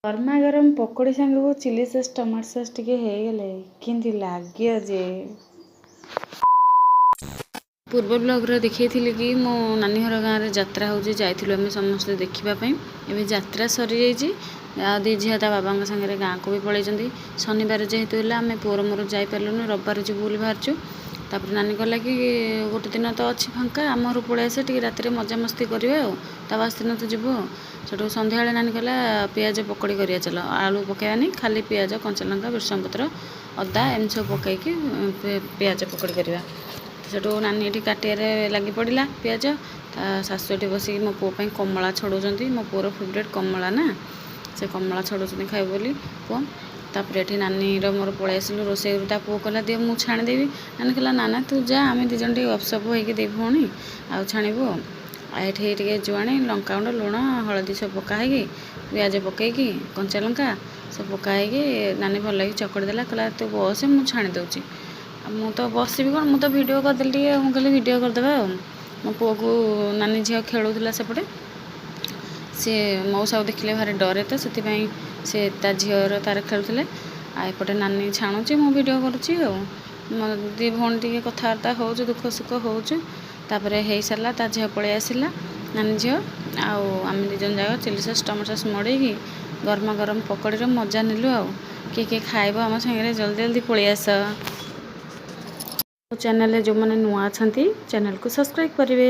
गरमा गरम पकोड़ी सांग को चिली सॉस टमाटो सॉस टिके हेगले किंती लागियो जे पूर्व ब्लॉग रे देखी कि मो नानी घर गाँव में यात्रा हो जाइलु समस्त देखापी एवं यात्रा सरी जा दी झील ता बाबा सागर गाँव को भी पलि शनिवार जेहेतु आम पुअर मोर जापारूँ रविवार जी बोली बाहर तापर नानी कहला कि गोटे दिन तो अच्छी फांका आम घर पलि आसे टी राति मजामस्ती करवा ता बास दिन तो जीव से सन्ध्या नानी कहला पियाज पकड़ी करिया चल आलू पकानी खाली पियाज कंचा लंका भृषंग पत्र अदा एम सब पकईकि पियाज पकड़ी करवा सेठू नानी ये काटिया लगी पड़ा पियाज शाशु ये बस मो पुओं कमला छड़ाऊँ मो पुअर फेवरेट कमला ना से कमला छड़ाऊँ खाए बोली पुओ तापर ये नानी मोर पलि आसिलु रोसे पुओ कहला दियो मुझे छाणीदेवी नानी कहला ना तू जा आम दिज गपसप होगी दे भौणी आ छाणीबू ये जुआणी लंकागुंड लुण हलदी सब पकाई पियाज पकईकि कंचा लंका सब पकाई नानी भल लगे चकड़ी देला कहला तू बस मुझे छाणी दूची मु तो बसबी कौन मु तो वीडियो करदेली मुझे वीडियो करदे मो पुओ को नानी झील खेलुला सेपटे सी मौसा देखिले भारी डरे तो से झीर तार खेलुले आएपटे नानी छाणुची मु वीडियो करुच्ची दी भौणी टी कथबार्ता हो दुख सुख होपर हो सारा ता झील पलि आसला नानी झील आम दिज जाक चिली सॉस टमाटो सॉस मड़ेगी गरमा गरम पकोड़ी मजा नेलु किए खाइब आम सागर जल्दी जल्दी पलि आस चैनल जो मैंने नुआ अच्छा चैनल को सब्सक्राइब करेंगे।